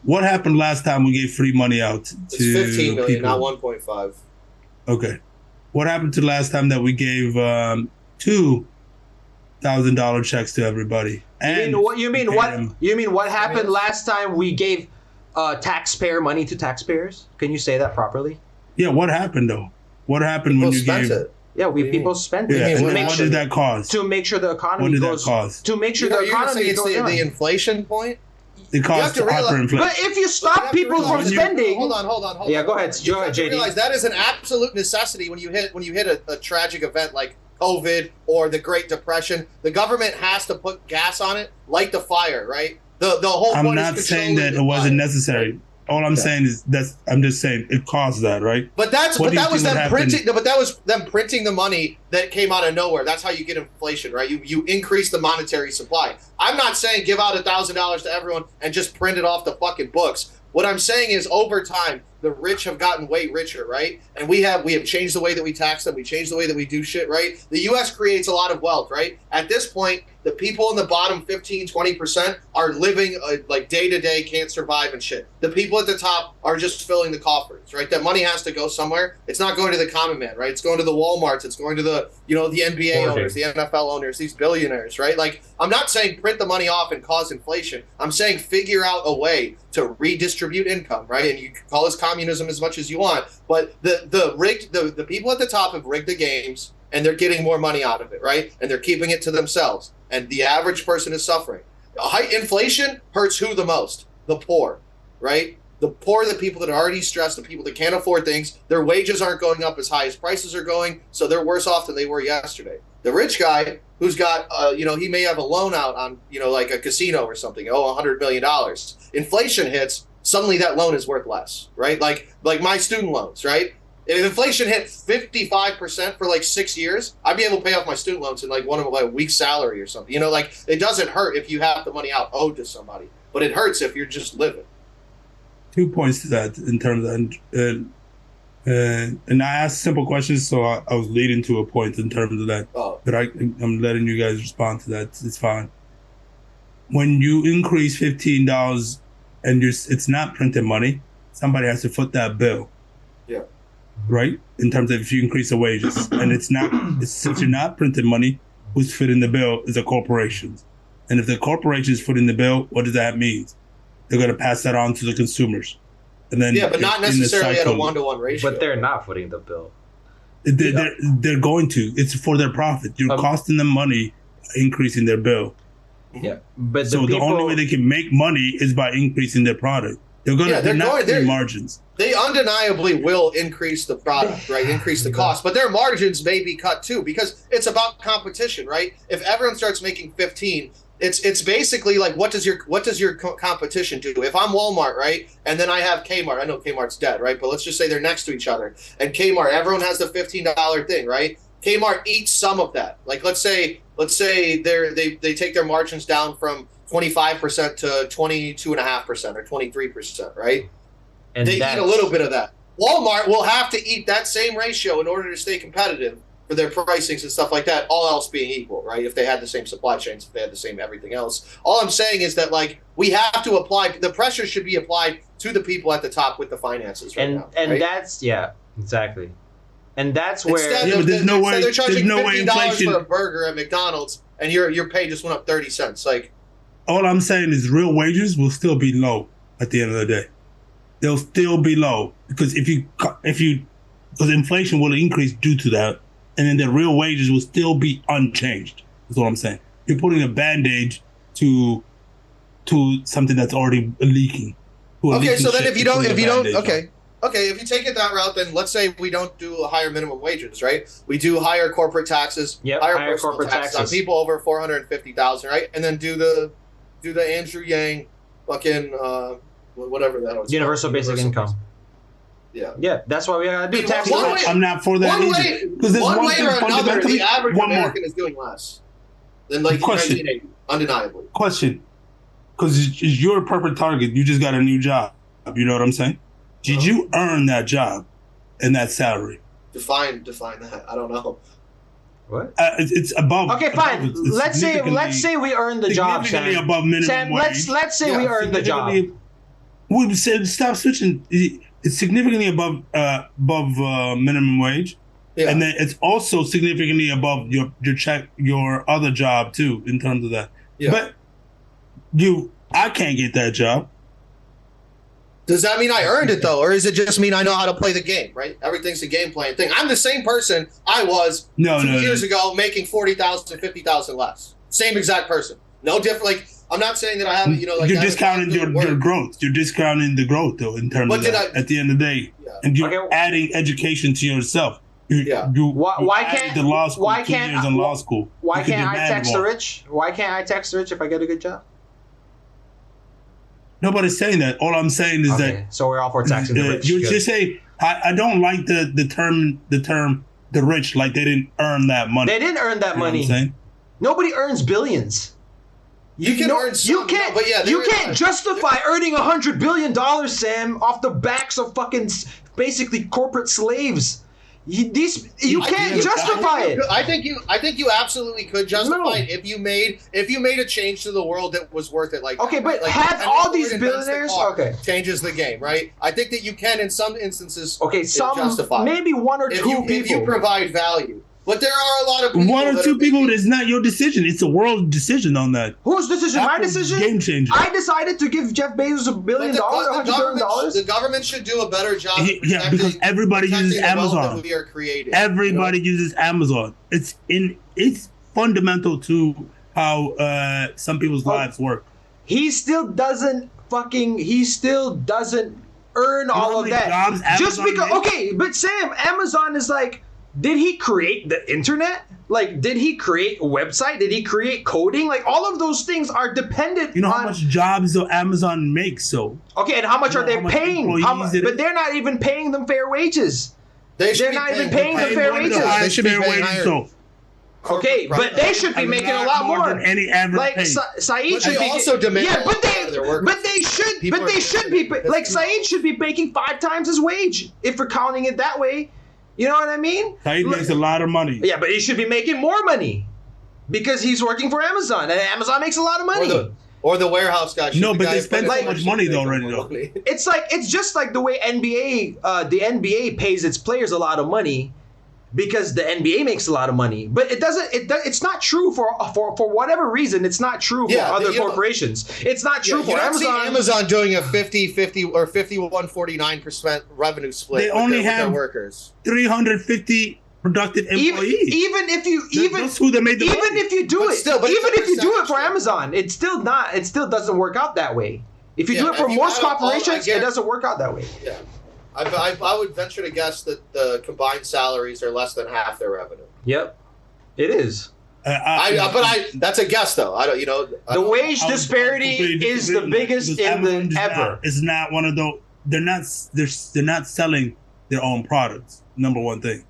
What happened last time we gave free money out to It's 15 million, people? not 1.5. Okay. What happened to last time that we gave $2,000 checks to everybody? You mean what happened last time we gave taxpayer money to taxpayers? Can you say that properly? Yeah, what happened though? What happened People when you spent gave it. Yeah, people spent it. Yeah, and What what did that cause? To make sure the economy What did goes. that cause? To make sure You're the gonna economy say it's goes down. the inflation point? It caused to realize- hyperinflation. But if you stop people from spending, Hold on. Yeah, go ahead, You have to JD. realize that is an absolute necessity when you hit a tragic event like COVID or the Great Depression. The government has to put gas on it, light the fire, right? The whole I'm point not is saying that it wasn't necessary. All I'm saying is I'm just saying it caused that, right? But that What do you was think them would happen? printing. No, but that was them printing the money that came out of nowhere. That's how you get inflation, right? You increase the monetary supply. I'm not saying give out $1,000 to everyone and just print it off the fucking books. What I'm saying is over time, the rich have gotten way richer, right? And we have changed the way that we tax them. We changed the way that we do shit, right? The U.S. creates a lot of wealth, right? At this point, the people in the bottom 15, 20% are living like day to day, can't survive and shit. The people at the top are just filling the coffers, right? That money has to go somewhere. It's not going to the common man, right? It's going to the Walmarts. It's going to the NBA owners, the NFL owners, these billionaires, right? Like, I'm not saying print the money off and cause inflation. I'm saying figure out a way to redistribute income, right? And you can call this communism as much as you want, but the people at the top have rigged the games and they're getting more money out of it, right? And they're keeping it to themselves. And the average person is suffering. High inflation hurts who the most? The poor, right? The poor, the people that are already stressed, the people that can't afford things, their wages aren't going up as high as prices are going, so they're worse off than they were yesterday. The rich guy who's got, he may have a loan out on, like a casino or something, $100 million. Inflation hits, suddenly that loan is worth less, right? Like my student loans, right? If inflation hit 55% for like 6 years, I'd be able to pay off my student loans in like one of my week's salary or something. It doesn't hurt if you have the money out owed to somebody, but it hurts if you're just living. 2 points to that in terms of, and I asked simple questions, so I was leading to a point in terms of that. Oh. But I'm letting you guys respond to that. It's fine. When you increase $15 and it's not printed money, somebody has to foot that bill. Yeah. Right? In terms of if you increase the wages. And since you're not printing money, who's footing the bill is the corporations. And if the corporations footing the bill, what does that mean? They're going to pass that on to the consumers. And then but not necessarily at a 1-to-1 ratio. But they're not footing the bill. They're going to. It's for their profit. You're costing them money, increasing their bill. Yeah, but the only way they can make money is by increasing their product. They're not getting margins. They undeniably will increase the product, right? Increase the cost, but their margins may be cut too because it's about competition, right? If everyone starts making 15, it's basically like what does your competition do? If I'm Walmart, right, and then I have Kmart, I know Kmart's dead, right? But let's just say they're next to each other, and Kmart, everyone has the $15 thing, right? Kmart eats some of that. Like let's say they take their margins down from 25% to 22.5% or 23%, right? And they eat a little bit of that. Walmart will have to eat that same ratio in order to stay competitive for their pricings and stuff like that, all else being equal, right? If they had the same supply chains, if they had the same everything else. All I'm saying is that, like, we have to apply, the pressure should be applied to the people at the top with the finances right now. And right? that's, yeah, exactly. And that's where... There's no way, they're charging $50 for a burger at McDonald's, and your pay just went up 30 cents. Like, all I'm saying is real wages will still be low at the end of the day. They'll still be low because because inflation will increase due to that, and then the real wages will still be unchanged. That's what I'm saying. You're putting a band-aid to something that's already leaking. Okay, so then if you don't, if you take it that route, then let's say we don't do a higher minimum wages, right? We do higher corporate taxes, higher corporate taxes on people over $450,000, right? And then do the Andrew Yang fucking whatever that was. Universal basic income. Yeah, that's why we gotta do tax. I'm not for that either. Because one way or another, the average American is doing less than like 1980, undeniably. Question, because you're a perfect target. You just got a new job. You know what I'm saying? Did you earn that job and that salary? Define that. I don't know. What? It's above. Okay, fine. Let's say we earned the job, Significantly Sam. above minimum Sam, wage. let's say we earned the job. We said stop switching. It's significantly above minimum wage, and then it's also significantly above your other job too in terms of that. Yeah. But I can't get that job. Does that mean I earned it though, or is it just mean I know how to play the game? Right? Everything's a game playing thing. I'm the same person I was 2 years ago, making 40,000, 50,000 less. Same exact person. No different. Like I'm not saying that I have, like you're discounting your growth. You're discounting the growth though in terms of that, at the end of the day, and you're adding education to yourself. Why can't the law school? Why can't 2 years in law school? Why can't I text the rich? Why can't I text the rich if I get a good job? Nobody's saying that. All I'm saying is that. So we're all for taxing the rich. You just say I don't like the term the rich, like they didn't earn that money. They didn't earn that money. Nobody earns billions. You can earn some, you can't justify earning $100 billion, Sam, off the backs of fucking basically corporate slaves. You can't justify it. I think you absolutely could justify it if you made a change to the world that was worth it. Like but have all these billionaires changes the game, right? I think that you can in some instances. Justify maybe one or two people if you provide value. But there are a lot of people. One or two people is not your decision. It's a world decision on that. Whose decision? My decision? Game changer. I decided to give Jeff Bezos $1 billion, $100 billion. The government should do a better job. Because everybody uses Amazon. That we are creating. Everybody uses Amazon. It's fundamental to how some people's lives work. He still doesn't earn all of that. Just because but Sam, Amazon is like, did he create the internet? Like, did he create a website? Did he create coding? Like, all of those things are dependent on... how much jobs Amazon makes, so... Okay, and how much are they paying? But they're not even paying them fair wages. They're not even paying them fair wages. They should be paying higher. Okay, but they should be making a lot more than any average like Saeed should be also demand but they should be like Saeed should be making 5 times his wage if we're counting it that way. You know what I mean? Saeed makes a lot of money. Yeah, but he should be making more money because he's working for Amazon, and Amazon makes a lot of money. Or the warehouse guy. No, but they spend so much money already, though. It's just like the way the NBA pays its players a lot of money because the NBA makes a lot of money. But it's not true for whatever reason. It's not true for other corporations. It's not true for Amazon. Amazon doing a 50-50 or 51-49% revenue split. They only with have their workers. 350 productive employees. Even if you do it for Amazon, it still doesn't work out that way. If you do it for most corporations, it doesn't work out that way. Yeah. I would venture to guess that the combined salaries are less than half their revenue. Yep, it is. That's a guess though. The wage disparity is the biggest ever. It's not one of those. They're not selling their own products. Number one thing.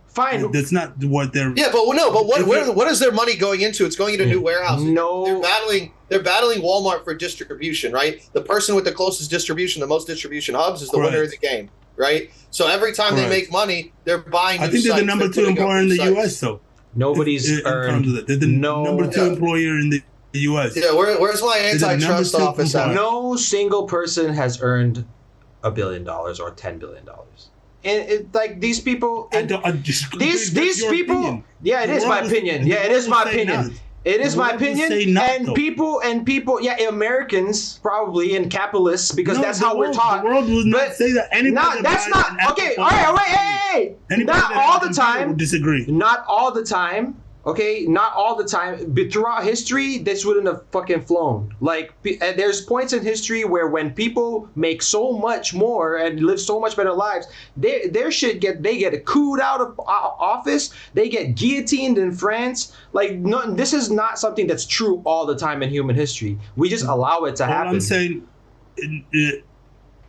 Fine. That's not what they're. Yeah, but what is their money going into? It's going into new warehouses. No, they're battling Walmart for distribution, right? The person with the closest distribution, the most distribution hubs, is the winner of the game, right? So every time they make money, they're buying. I think they're the number 2 employer in the U.S. though. Nobody's earned. They're the number 2 employer in the U.S. Yeah, where's my antitrust office at? No single person has earned $1 billion or $10 billion. And like these people, these people. Opinion. Yeah, it is my opinion. Yeah, it is my opinion. It is my opinion. And people, yeah, Americans probably and capitalists because that's how we're taught. The world would not say that. That's not okay. All right. Hey. Not all the time. Disagree. Not all the time. Okay, not all the time, but throughout history, this wouldn't have fucking flown. Like, there's points in history where when people make so much more and live so much better lives, they get cooed out of office, they get guillotined in France. Like, no, this is not something that's true all the time in human history. We just allow it to happen. I'm saying,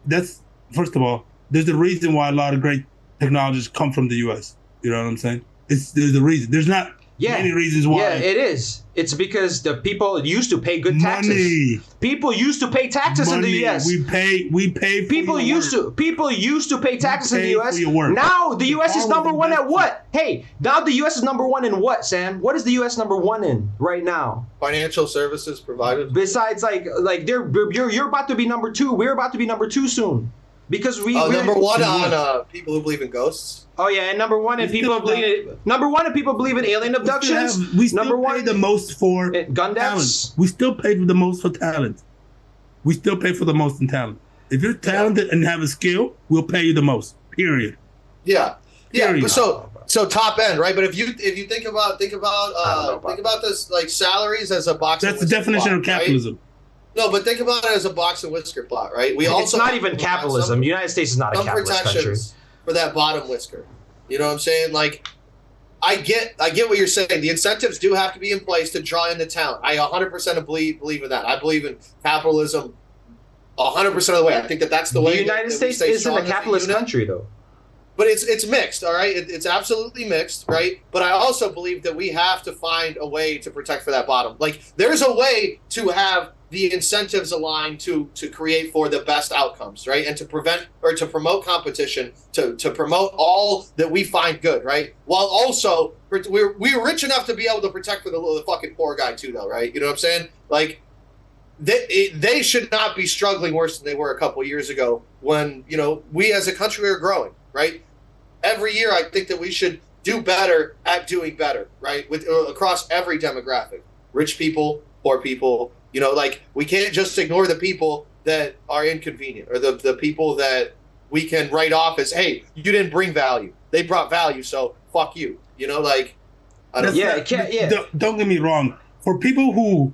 that's, first of all, there's a reason why a lot of great technologies come from the U.S. You know what I'm saying? There's a reason. There's not Yeah. Many reasons why. Yeah, it is. It's because the people used to pay good taxes. Money. People used to pay taxes in the U.S. We pay for People your used work. People used to pay taxes in the pay U.S. for your work. Now the U.S. is Power number of one at investment. what? Hey, now the U.S. is number one in what, Sam? What is the U.S. number one in right now? Financial services provided. Besides, like you're about to be number two. We're about to be number two soon, because we're Number one on people who believe in ghosts. Oh yeah, and number one in people believe in alien abductions. We still number pay one the most for gun talent. deaths. We still pay the most for talent. We still pay for the most in talent. If you're talented and have a skill, we'll pay you the most. Period. Yeah. Period. But so top end, right? But if you think about this like salaries as a box. That's the definition of capitalism. Right? No, but think about it as a box and whisker plot, right? It's not even capitalism. The United States is not a capitalist country. For that bottom whisker. You know what I'm saying? Like, I get what you're saying. The incentives do have to be in place to draw in the talent. I 100% believe in that. I believe in capitalism 100% of the way. I think that's the way. The United States isn't a capitalist country, though. But it's mixed, all right? It's absolutely mixed, right? But I also believe that we have to find a way to protect for that bottom. Like, there's a way to have the incentives aligned to create for the best outcomes, right? And to prevent or to promote competition, to promote all that we find good, right? While also we're rich enough to be able to protect for the fucking poor guy too, though, right? You know what I'm saying? Like, they should not be struggling worse than they were a couple of years ago when, you know, we as a country are growing, right? Every year, I think that we should do better at doing better, right? With across every demographic, rich people, poor people. You know, like, we can't just ignore the people that are inconvenient or the people that we can write off as, hey, you didn't bring value. They brought value, so fuck you. You know, like, I don't. Yeah, it can't. Yeah. Don't get me wrong. For people who